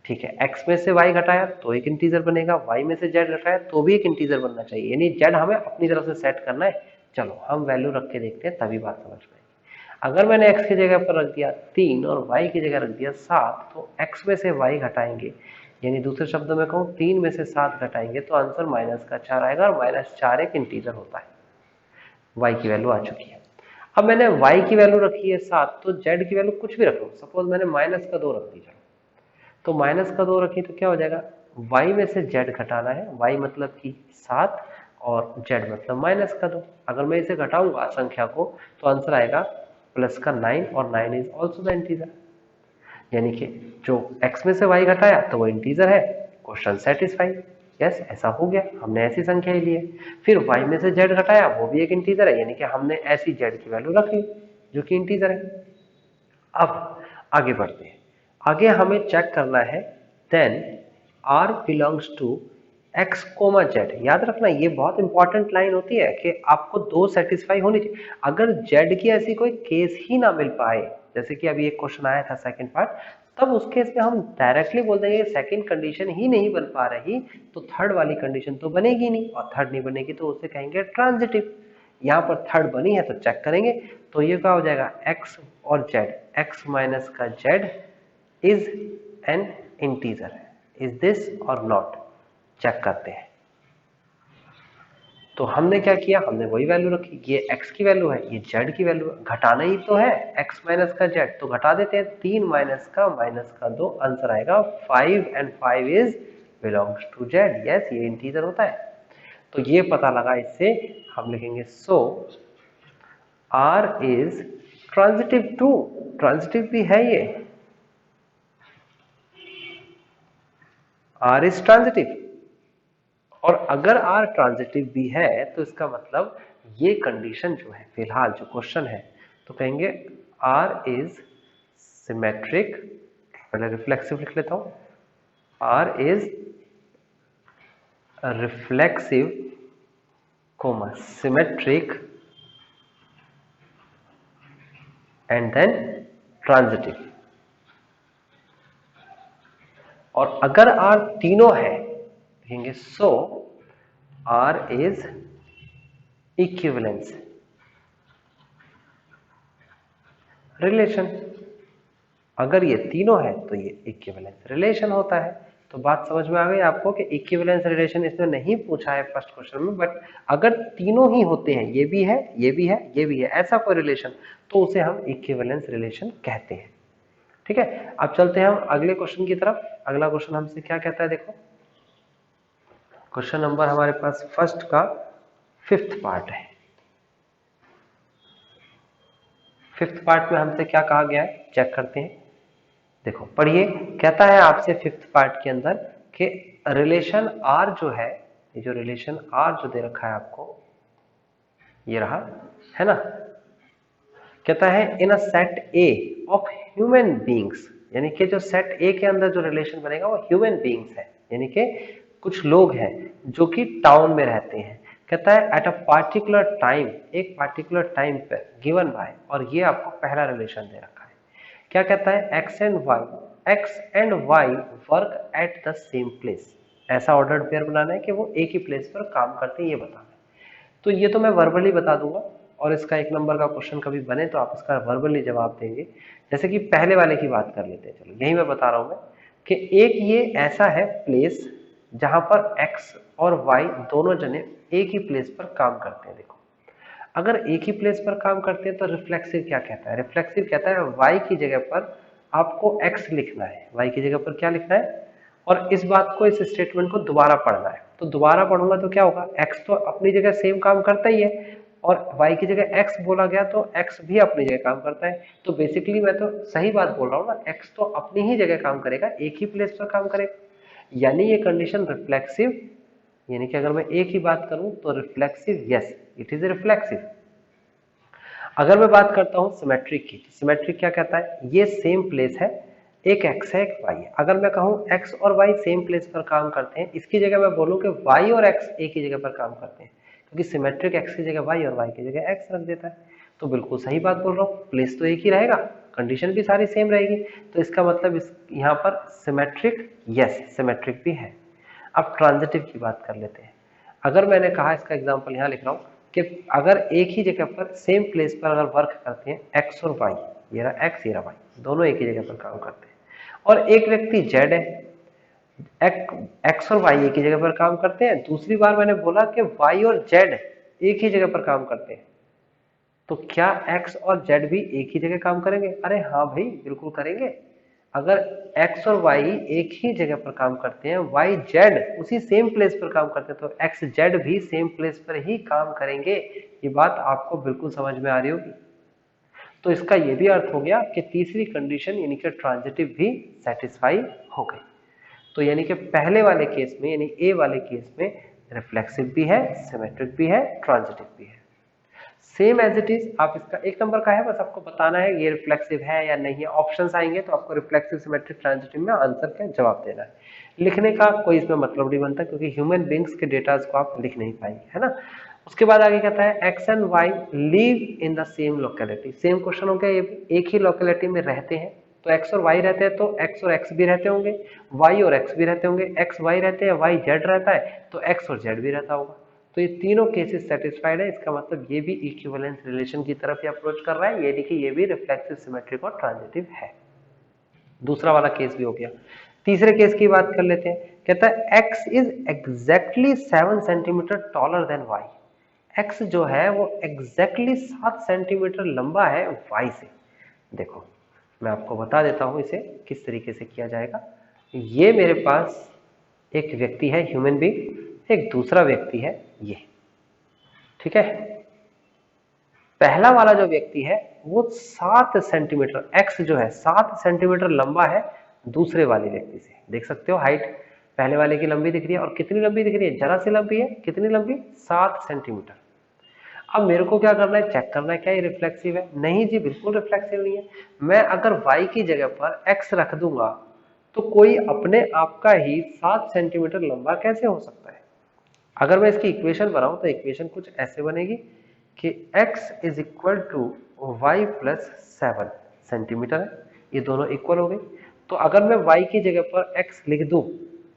ठीक है, x में से y घटाया तो एक इंटीजर बनेगा, y में से z घटाया तो भी एक इंटीजर बनना चाहिए, यानी z हमें अपनी तरफ से सेट करना है। चलो हम वैल्यू रख के देखते हैं, तभी बात समझ पाएगी। अगर मैंने x की जगह पर रख दिया 3 और y की जगह रख दिया 7, तो x में से y घटाएंगे, यानी दूसरे शब्दों में कहूँ 3 में से 7 घटाएंगे तो आंसर -4 आएगा, और -4 एक इंटीजर होता है। y की वैल्यू आ चुकी है। अब मैंने y की वैल्यू रखी है 7, तो z की वैल्यू कुछ भी रख लो, सपोज मैंने -2 रख दी, तो -2 रखी तो क्या हो जाएगा, y में से z घटाना है, y मतलब कि 7 और z मतलब -2। अगर मैं इसे घटाऊंगा संख्या को तो आंसर आएगा +9, और 9 इज ऑल्सो द इंटीजर, यानी कि जो x में से y घटाया तो वो इंटीजर है। क्वेश्चन सेटिस्फाई, यस ऐसा हो गया, हमने ऐसी संख्या ही ली है। फिर y में से z घटाया, वो भी एक इंटीजर है, यानी कि हमने ऐसी z की वैल्यू रख ली जो कि इंटीजर है। अब आगे बढ़ते हैं, आगे हमें चेक करना है then R belongs to x, z। याद रखना ये बहुत इंपॉर्टेंट लाइन होती है कि आपको दो सेटिस्फाई होनी चाहिए। अगर z की ऐसी कोई केस ही ना मिल पाए, जैसे कि अभी एक क्वेश्चन आया था सेकंड पार्ट, तब उस केस में हम डायरेक्टली बोल देंगे सेकंड कंडीशन ही नहीं बन पा रही तो थर्ड वाली कंडीशन तो बनेगी नहीं, और थर्ड नहीं बनेगी तो उसे कहेंगे ट्रांजिटिव। यहाँ पर थर्ड बनी है तो चेक करेंगे, तो ये क्या हो जाएगा, x और z, x माइनस का z is an integer, is this और नॉट, चेक करते हैं। तो हमने क्या किया, हमने वही वैल्यू रखी, ये x की वैल्यू है, ये z की वैल्यू है, घटाना ही तो है x माइनस का z, तो घटा देते हैं, 3 माइनस का 2, आंसर आएगा 5, and 5 is belongs to z। Yes ये इंटीजर होता है। तो ये पता लगा, इससे हम लिखेंगे so R is transitive too, transitive भी है ये, R इज ट्रांजिटिव। और अगर R ट्रांजिटिव भी है तो इसका मतलब ये कंडीशन जो है फिलहाल जो क्वेश्चन है, तो कहेंगे R इज सिमेट्रिक, पहले रिफ्लेक्सिव लिख लेता हूं, R is reflexive comma symmetric and then transitive. और अगर R तीनों है देखेंगे so R is equivalence relation. अगर ये तीनों है तो ये इक्विवेलेंस रिलेशन होता है। तो बात समझ में आ गई आपको कि इक्विवेलेंस रिलेशन इसमें नहीं पूछा है फर्स्ट क्वेश्चन में, बट अगर तीनों ही होते हैं, ये भी है, ये भी है, ये भी है, ऐसा कोई रिलेशन, तो उसे हम इक्विवेलेंस रिलेशन कहते हैं। ठीक है, अब चलते हैं हम अगले क्वेश्चन की तरफ। अगला क्वेश्चन हमसे क्या कहता है, देखो क्वेश्चन नंबर हमारे पास फर्स्ट का 5th पार्ट है। 5th पार्ट में हमसे क्या कहा गया है, चेक करते हैं। देखो पढ़िए, कहता है आपसे 5th पार्ट के अंदर कि रिलेशन R जो है, ये जो रिलेशन R जो दे रखा है आपको, ये रहा है ना, कहता है in a set A of human beings, यानी कि जो सेट ए के अंदर जो रिलेशन बनेगा वो ह्यूमन बीइंग्स है, यानी कि कुछ लोग हैं जो कि टाउन में रहते हैं। कहता है एट अ पार्टिकुलर टाइम, एक पार्टिकुलर टाइम पर गिवन बाय, और ये आपको पहला रिलेशन दे रखा है। क्या कहता है, x and y work at the same place. ऐसा ऑर्डर्ड पेयर बनाना है कि वो एक ही प्लेस पर काम करते हैं, ये बताना है। तो ये तो मैं वर्बली बता दूंगा, और इसका 1 नंबर का क्वेश्चन कभी बने तो आप इसका वर्बली जवाब देंगे। जैसे कि पहले वाले की बात कर लेते हैं, चलो यही मैं बता रहा हूं मैं कि एक ये ऐसा है प्लेस जहां पर एक्स और वाई दोनों जने एक ही प्लेस पर काम करते हैं। देखो अगर एक ही प्लेस पर काम करते हैं तो रिफ्लेक्सिव क्या कहता है, रिफ्लेक्सिव कहता है वाई की जगह पर आपको एक्स लिखना है, वाई की जगह पर क्या लिखना है, और इस बात को, इस स्टेटमेंट को दोबारा पढ़ना है। तो दोबारा पढ़ूंगा तो क्या होगा, एक्स तो अपनी जगह सेम काम करता ही है, और वाई की जगह एक्स बोला गया तो एक्स भी अपनी जगह काम करता है। तो बेसिकली मैं तो सही बात बोल रहा हूँ ना, एक्स तो अपनी ही जगह काम करेगा, एक ही प्लेस पर काम करेगा, यानी ये कंडीशन रिफ्लेक्सिव, यानी कि अगर मैं एक ही बात करूं तो reflexive, yes it is reflexive. अगर मैं बात करता हूं सिमेट्रिक की, सिमेट्रिक क्या कहता है, ये सेम प्लेस है, एक एक्स है एक वाई है। अगर मैं कहूं एक्स और वाई सेम प्लेस पर काम करते हैं, इसकी जगह मैं बोलूं कि वाई और एक्स एक ही जगह पर काम करते हैं, क्योंकि सिमेट्रिक एक्स की जगह वाई और वाई की जगह एक्स रख देता है। तो बिल्कुल सही बात बोल रहा हूं, प्लेस तो एक ही रहेगा, कंडीशन भी सारी सेम रहेगी, तो इसका मतलब इस यहाँ पर सिमेट्रिक, यस सिमेट्रिक भी है। अब ट्रांजिटिव की बात कर लेते हैं। अगर मैंने कहा, इसका एग्जांपल यहाँ लिख रहा हूँ कि अगर एक ही जगह पर सेम प्लेस पर अगर वर्क करते हैं एक्स और वाई, ये रहा एक्स ये रहा वाई, दोनों एक ही जगह पर काम करते हैं, और एक व्यक्ति जेड है, एक्स और वाई एक ही जगह पर काम करते हैं। दूसरी बार मैंने बोला कि वाई और जेड एक ही जगह पर काम करते हैं, तो क्या एक्स और जेड भी एक ही जगह काम करेंगे? अरे हाँ भाई बिल्कुल करेंगे। अगर एक्स और वाई एक ही जगह पर काम करते हैं, वाई जेड उसी सेम प्लेस पर काम करते हैं, तो एक्स जेड भी सेम प्लेस पर ही काम करेंगे। ये बात आपको बिल्कुल समझ में आ रही होगी। तो इसका ये भी अर्थ हो गया कि तीसरी कंडीशन यानी कि ट्रांजिटिव भी सेटिस्फाई हो गई। तो यानी कि पहले वाले केस में, यानी ए वाले केस में रिफ्लेक्सिव भी है, सिमेट्रिक भी है, ट्रांजिटिव भी है, सेम एज इट इज। आप इसका 1 नंबर का है, बस आपको बताना है ये रिफ्लेक्सिव है या नहीं है। ऑप्शंस आएंगे तो आपको रिफ्लेक्सिव, सिमेट्रिक, ट्रांजिटिव में आंसर का जवाब देना है। लिखने का कोई इसमें मतलब नहीं बनता, क्योंकि ह्यूमन बींग्स के डेटाज को आप लिख नहीं पाएंगे, है ना। उसके बाद आगे कहता है x and y live in the same locality. Same question हो गया, ये एक ही लोकेलिटी में रहते हैं, तो एक्स और वाई रहते हैं तो एक्स और एक्स भी रहते होंगे, वाई और एक्स भी रहते होंगे, एक्स वाई रहते हैं, वाई जेड रहता है, तो एक्स और जेड भी रहता होगा। तो ये तीनों केसेस सेटिस्फाइड है, इसका मतलब ये भी इक्विवेलेंस रिलेशन की तरफ ही अप्रोच कर रहा है, यानी कि ये भी रिफ्लेक्सिव, सिमेट्रिक और ट्रांजिटिव है। दूसरा वाला केस भी हो गया। तीसरे केस की बात कर लेते हैं। कहता है x is exactly 7 centimetre taller than y. X जो है वो एग्जैक्टली 7 सेंटीमीटर लंबा है वाई से। देखो मैं आपको बता देता हूं इसे किस तरीके से किया जाएगा। ये मेरे पास एक व्यक्ति है, ह्यूमन बीइंग, एक दूसरा व्यक्ति है ये, ठीक है। पहला वाला जो व्यक्ति है वो 7 सेंटीमीटर, एक्स जो है 7 सेंटीमीटर लंबा है दूसरे वाले व्यक्ति से। देख सकते हो हाइट पहले वाले की लंबी दिख रही है, और कितनी लंबी दिख रही है, जरा सी लंबी है, कितनी लंबी, 7 सेंटीमीटर। अब मेरे को क्या करना है, चेक करना है क्या ये रिफ्लेक्सिव है। नहीं जी बिल्कुल रिफ्लेक्सिव नहीं है। मैं अगर y की जगह पर x रख दूंगा तो कोई अपने आप का ही 7 सेंटीमीटर लंबा कैसे हो सकता है? अगर मैं इसकी इक्वेशन बनाऊं तो इक्वेशन कुछ ऐसे बनेगी कि x is equal to y plus 7 centimetre है, ये दोनों इक्वल हो गए। तो अगर मैं y की जगह पर x लिख दूं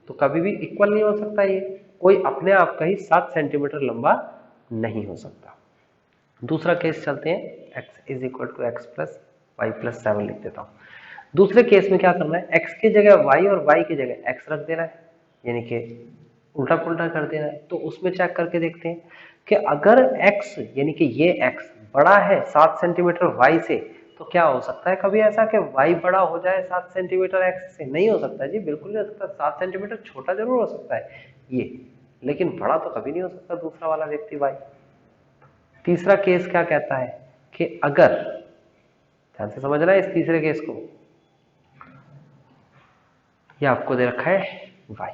तो कभी भी इक्वल नहीं हो सकता, ये कोई अपने आप का ही 7 सेंटीमीटर लंबा नहीं हो सकता। दूसरा केस चलते हैं, x is equal to x plus y plus 7 लिख देता हूँ। दूसरे केस में क्या करना है, x की जगह y और y की जगह x रख देना है, यानी कि उल्टा पुल्टा कर देना है। तो उसमें चेक करके देखते हैं कि अगर x यानी कि ये x बड़ा है 7 सेंटीमीटर y से, तो क्या हो सकता है कभी ऐसा कि y बड़ा हो जाए 7 सेंटीमीटर x से? नहीं हो सकता जी, बिल्कुल नहीं हो सकता। 7 सेंटीमीटर छोटा जरूर हो सकता है ये, लेकिन बड़ा तो कभी नहीं हो सकता दूसरा वाला व्यक्ति y। तीसरा केस क्या कहता है कि अगर, ध्यान से समझना है इस तीसरे केस को, ये आपको दे रखा है y,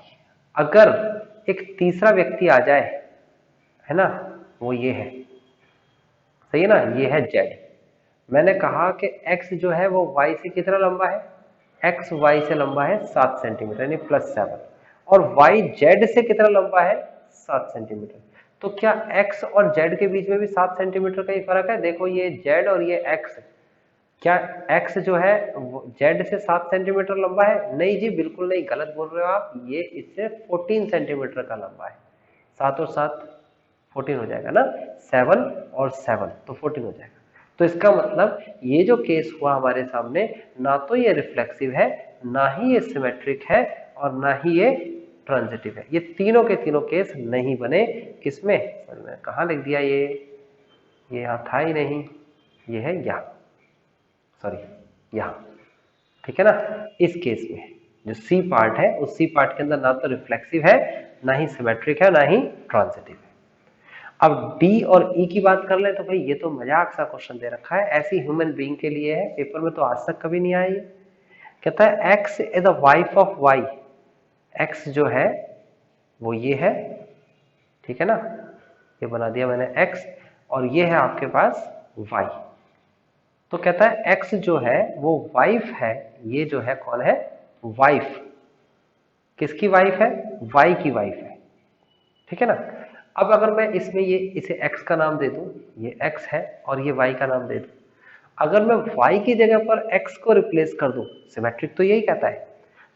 अगर एक तीसरा व्यक्ति आ जाए, है ना, वो ये है, सही है ना, ये है z। मैंने कहा कि x जो है वो y से कितना लंबा है, x y से लंबा है 7 सेंटीमीटर यानी प्लस 7, और y z से कितना लंबा है 7 सेंटीमीटर। तो क्या x और z के बीच में भी 7 सेंटीमीटर का ही फर्क है? देखो ये z और ये x, क्या x जो है z से 7 सेंटीमीटर लंबा है? नहीं जी, बिल्कुल नहीं, गलत बोल रहे हो आप, ये इससे 14 सेंटीमीटर का लंबा है। 7 और 7 14 हो जाएगा ना, 7 और 7 तो 14 हो जाएगा। तो इसका मतलब ये जो केस हुआ हमारे सामने, ना तो ये रिफ्लेक्सिव है, ना ही ये सिमेट्रिक है, और ना ही ये ट्रांजिटिव है। ये तीनों के तीनों केस नहीं बने। किसमें? सॉरी मैंने कहाँ लिख दिया, ये यहाँ था ही नहीं, ये है यहाँ, सॉरी यहाँ, ठीक है ना। इस केस में जो सी पार्ट है, उस सी पार्ट के अंदर ना तो रिफ्लेक्सिव है, ना ही सिमेट्रिक है, ना ही ट्रांजिटिव है। अब डी और ई की बात कर लें तो भाई ये तो मजाक सा क्वेश्चन दे रखा है, ऐसी ह्यूमन बीइंग के लिए है, पेपर में तो आज तक कभी नहीं आया ये। कहता है x is the wife of y, x जो है वो ये है, ठीक है ना, ये बना दिया मैंने एक्स, और ये है आपके पास वाई। तो कहता है एक्स जो है वो वाइफ है, ये जो है कौन है, वाइफ। किसकी वाइफ है? वाई की वाइफ है, ठीक है ना। अब अगर मैं इसमें ये इसे x का नाम दे दूं, ये x है, और ये y का नाम दे दूं, अगर मैं y की जगह पर x को रिप्लेस कर दूं, सिमेट्रिक तो यही कहता है,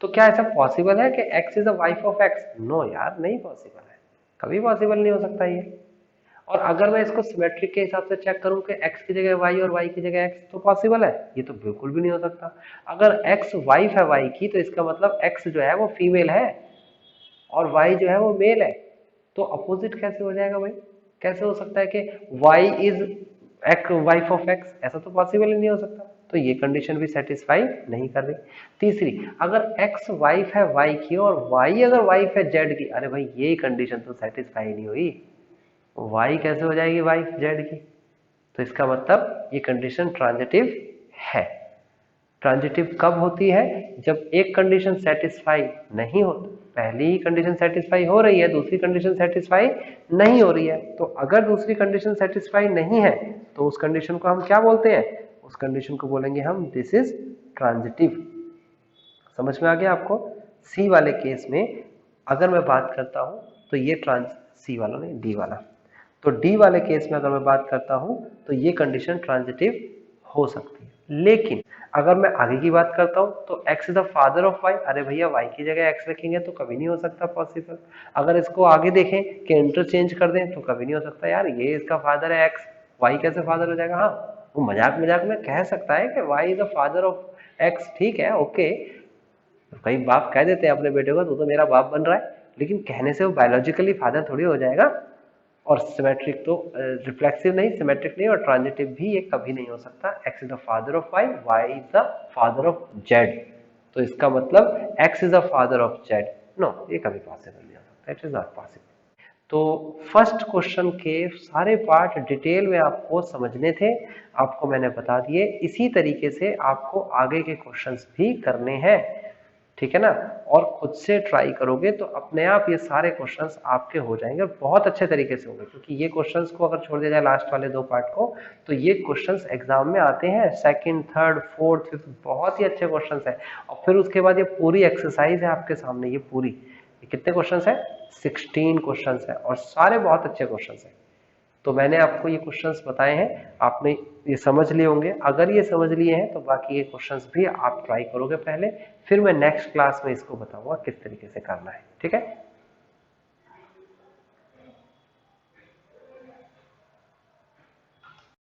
तो क्या ऐसा पॉसिबल है कि x is the wife of x? No यार, नहीं पॉसिबल है, कभी पॉसिबल नहीं हो सकता ये। और अगर मैं इसको सिमेट्रिक के हिसाब से चेक करूं कि x की जगह y और y की जगह x, तो पॉसिबल है? ये तो बिल्कुल भी नहीं हो सकता। अगर x वाइफ है y की, तो इसका मतलब x जो है वो फीमेल है और y जो है वो मेल है, तो अपोजिट कैसे हो जाएगा भाई? कैसे हो सकता है कि y is ex wife of x? ऐसा तो पॉसिबल ही नहीं हो सकता। तो ये कंडीशन भी सेटिस्फाई नहीं कर रही। तीसरी, अगर x वाइफ है y की और y अगर वाइफ है z की, अरे भाई ये कंडीशन तो सेटिस्फाई नहीं हुई, y कैसे हो जाएगी वाइफ z की? तो इसका मतलब ये कंडीशन ट्रांजिटिव है। ट्रांजिटिव कब होती है? जब एक कंडीशन सेटिस्फाई नहीं होती, पहली ही कंडीशन सेटिस्फाई हो रही है, दूसरी कंडीशन सेटिस्फाई नहीं हो रही है। तो अगर दूसरी कंडीशन सेटिस्फाई नहीं है तो उस कंडीशन को हम क्या बोलते हैं? उस कंडीशन को बोलेंगे हम दिस इज ट्रांजिटिव। समझ में आ गया आपको? सी वाले केस में अगर मैं बात करता हूं तो ये सी वाला नहीं, डी वाला, तो डी वाले केस में अगर मैं बात करता हूं तो ये कंडीशन ट्रांजिटिव हो सकती है। लेकिन अगर मैं आगे की बात करता हूं तो x is the father of y, अरे भैया y की जगह x रखेंगे तो कभी नहीं हो सकता पॉसिबल। अगर इसको आगे देखें कि इंटरचेंज कर दें तो कभी नहीं हो सकता। यार ये इसका फादर है x, y कैसे फादर हो जाएगा? हाँ, वो मजाक मजाक में कह सकता है कि y is the father of x, ठीक है, ओके। कई बाप कह देते हैं अपने बेटे को तो मेरा बाप बन रहा है, लेकिन कहने से वो बायोलॉजिकली फादर थोड़ी हो जाएगा। और सिमेट्रिक तो रिफ्लेक्सिव नहीं, सिमेट्रिक नहीं, और ट्रांजिटिव भी ये कभी नहीं हो सकता। x is the father of y, y is the father of z, तो इसका मतलब x is the father of z, no, ये कभी पॉसिबल नहीं हो सकता, इट इज नॉट पॉसिबल। तो फर्स्ट क्वेश्चन के सारे पार्ट डिटेल में आपको समझने थे, आपको मैंने बता दिए। इसी तरीके से आपको आगे के क्वेश्चंस भी करने हैं, ठीक है ना। और खुद से ट्राई करोगे तो अपने आप ये सारे क्वेश्चंस आपके हो जाएंगे, बहुत अच्छे तरीके से होंगे। क्योंकि ये क्वेश्चंस को अगर छोड़ दिया जाए लास्ट वाले 2 पार्ट को, तो ये क्वेश्चंस एग्जाम में आते हैं, सेकंड, थर्ड, फोर्थ, फिफ्थ, बहुत ही अच्छे क्वेश्चंस है। और फिर उसके बाद ये पूरी एक्सरसाइज है आपके सामने, ये पूरी ये कितने क्वेश्चंस है? 16 क्वेश्चंस है और सारे बहुत अच्छे क्वेश्चंस हैं। तो मैंने आपको ये क्वेश्चंस बताए हैं, आपने ये समझ लिए होंगे। अगर ये समझ लिए हैं तो बाकी ये क्वेश्चंस भी आप ट्राई करोगे पहले, फिर मैं नेक्स्ट क्लास में इसको बताऊंगा किस तरीके से करना है। ठीक है।